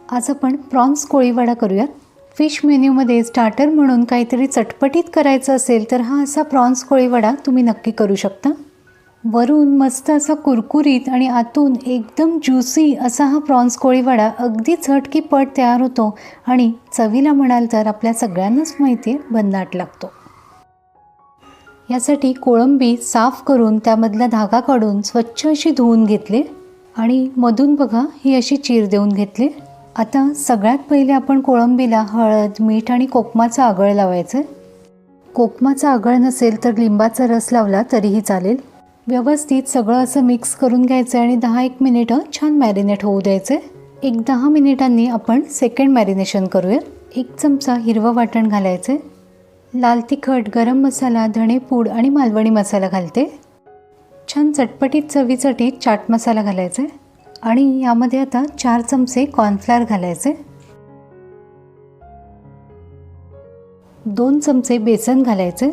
आज आपण प्रॉन्स कोळीवाडा करूयात। फिश मेन्यूमध्ये स्टार्टर म्हणून काहीतरी चटपटीत करायचं असेल तर हा असा प्रॉन्स कोळीवाडा तुम्ही नक्की करू शकता। वरून मस्त असा कुरकुरीत आणि आतून एकदम ज्युसी असा हा प्रॉन्स कोळीवाडा अगदी झटकीपट तयार होतो आणि चवीला म्हणाल तर आपल्या सगळ्यांनाच माहिती आहे भन्नाट लागतो। यासाठी कोळंबी साफ करून त्यामधला धागा काढून स्वच्छ अशी धुवून घेतली आणि मधून बघा ही अशी चीर देऊन घेतली। आता सगळ्यात पहिले आपण कोळंबीला हळद, मीठ आणि कोकमाचा आगळ लावायचं। कोकमाचा आगळ नसेल तर लिंबाचा रस लावला तरीही चालेल। व्यवस्थित सगळं असं मिक्स करून घ्यायचं आणि 10-1 मिनिटं छान मॅरिनेट होऊ द्यायचे। एक 10 मिनिटांनी आपण सेकंड मॅरिनेशन करूया। 1 चमचा हिरवं वाटण घालायचे, लाल तिखट, गरम मसाला, धणेपूड आणि मालवणी मसाला घालते। छान चटपटीत चवीसाठी चाट मसाला घालायचे आणि यामध्ये आता 4 चमचे कॉर्नफ्लोअर घालायचे, 2 चमचे बेसन घालायचे,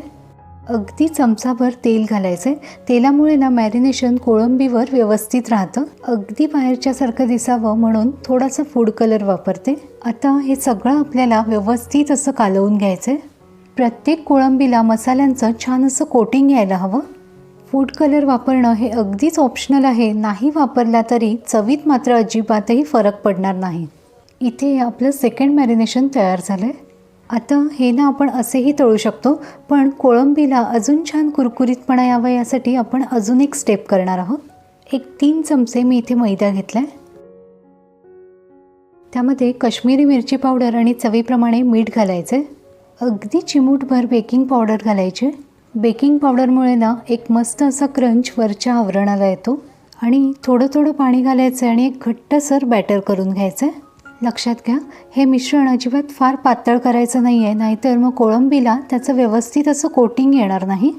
अगदी चमचाभर तेल घालायचे। तेलामुळे ना मॅरिनेशन कोळंबीवर व्यवस्थित राहतं, अगदी बाहेरच्यासारखं दिसावं म्हणून थोडासा फूड कलर वापरते। आता हे सगळं आपल्याला व्यवस्थित असं कालवून घ्यायचं। प्रत्येक कोळंबीला मसाल्यांचं छान असं कोटिंग यायला हवं। फूड कलर वापरणं हे अगदीच ऑप्शनल आहे, नाही वापरला तरी चवीत मात्र अजिबातही फरक पडणार नाही। इथे आपलं सेकंड मॅरिनेशन तयार झालं आहे। आता हे ना आपण असेही तळू शकतो, पण कोळंबीला अजून छान कुरकुरीतपणा यावा यासाठी आपण अजून एक स्टेप करणार आहोत। 3 चमचे मी इथे मैदा घेतला आहे, त्यामध्ये काश्मीरी मिरची पावडर आणि चवीप्रमाणे मीठ घालायचे, अगदी चिमूटभर बेकिंग पावडर घालायचे। बेकिंग पावडरमुळे ना एक मस्त असा क्रंच वरच्या आवरणाला येतो आणि थोडं थोडं पाणी घालायचं आणि एक घट्टसर बॅटर करून घ्यायचं। लक्षात घ्या, हे मिश्रण अजिबात फार पातळ करायचं नाही आहे, नाहीतर मग कोळंबीला त्याचं व्यवस्थित असं कोटिंग येणार नाही।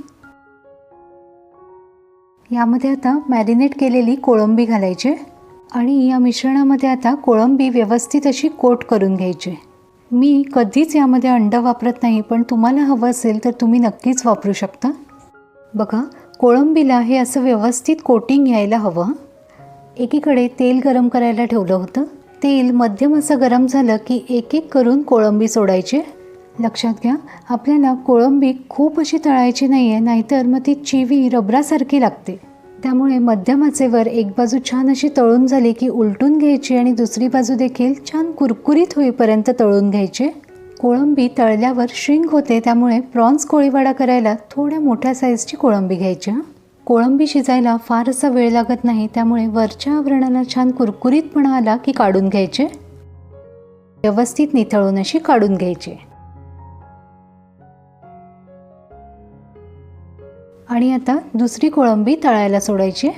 यामध्ये आता मॅरिनेट केलेली कोळंबी घालायची आणि या मिश्रणामध्ये आता कोळंबी व्यवस्थित अशी कोट करून घ्यायची। मी कधीच यामध्ये अंड वापरत नाही, पण तुम्हाला हवं असेल तर तुम्ही नक्कीच वापरू शकता। बघा, कोळंबीला हे असं व्यवस्थित कोटिंग यायला हवं। एकीकडे तेल गरम करायला ठेवलं होतं, तेल मध्यम असं गरम झालं की एक एक करून कोळंबी सोडायची। लक्षात घ्या, आपल्याला कोळंबी खूप अशी तळायची नाही आहे, नाहीतर मग ती चिवी रबरासारखी लागते। त्यामुळे मध्यम आचेवर एक बाजू छान अशी तळून झाली की उलटून घ्यायची आणि दुसरी बाजू देखील छान कुरकुरीत होईपर्यंत तळून घ्यायचे। कोळंबी तळल्यावर श्रिंक होते, त्यामुळे प्रॉन्स कोळीवाडा करायला थोड्या मोठ्या साईजची कोळंबी घ्यायची। कोळंबी शिजायला फार असा वेळ लागत नाही, त्यामुळे वरच्या आवरणाला छान कुरकुरीतपणा आला की काढून घ्यायचे, व्यवस्थित निथळून अशी काढून घ्यायची। आणि आता दुसरी कोळंबी तळायला सोडायची।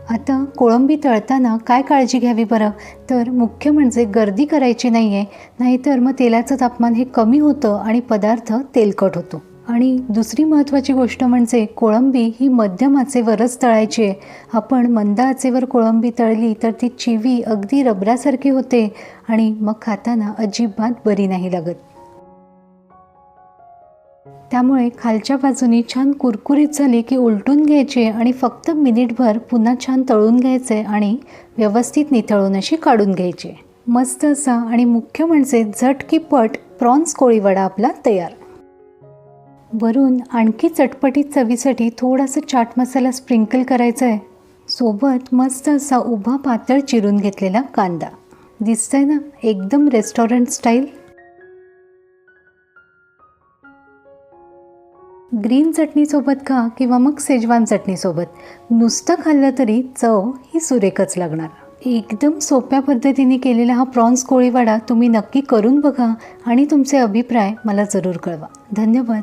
आता कोळंबी तळताना काय काळजी घ्यावी बरं, तर मुख्य म्हणजे गर्दी करायची नाही आहे, नाहीतर मग तेलाचं तापमान हे कमी होतं आणि पदार्थ तेलकट होतो। आणि दुसरी महत्त्वाची गोष्ट म्हणजे कोळंबी ही मध्यम आचेवरच तळायची आहे। आपण मंद आचेवर कोळंबी तळली तर ती चिवी अगदी रबरासारखी होते आणि मग खाताना अजिबात बरी नाही लागत। त्यामुळे खालच्या बाजूनी छान कुरकुरीत झाली की उलटून घ्यायचे आणि फक्त मिनिटभर पुन्हा छान तळून घ्यायचे आणि व्यवस्थित निथळून अशी काढून घ्यायची। मस्त असा आणि मुख्य म्हणजे झटकीपट प्रॉन्स कोळीवाडा आपला तयार। वरून आणखी चटपटीत चवीसाठी थोडासा चाट मसाला स्प्रिंकल करायचा आहे, सोबत मस्त असा उभा पातळ चिरून घेतलेला कांदा। दिसतंय ना, एकदम रेस्टॉरंट स्टाईल। ग्रीन चटणीसोबत खा किंवा मग शेजवान चटणीसोबत, नुसतं खाल्लं तरी चव ही सुरेखच लागणार। एकदम सोप्या पद्धतीने केलेला हा प्रॉन्स कोळीवाडा तुम्ही नक्की करून बघा आणि तुमचे अभिप्राय मला जरूर कळवा। धन्यवाद।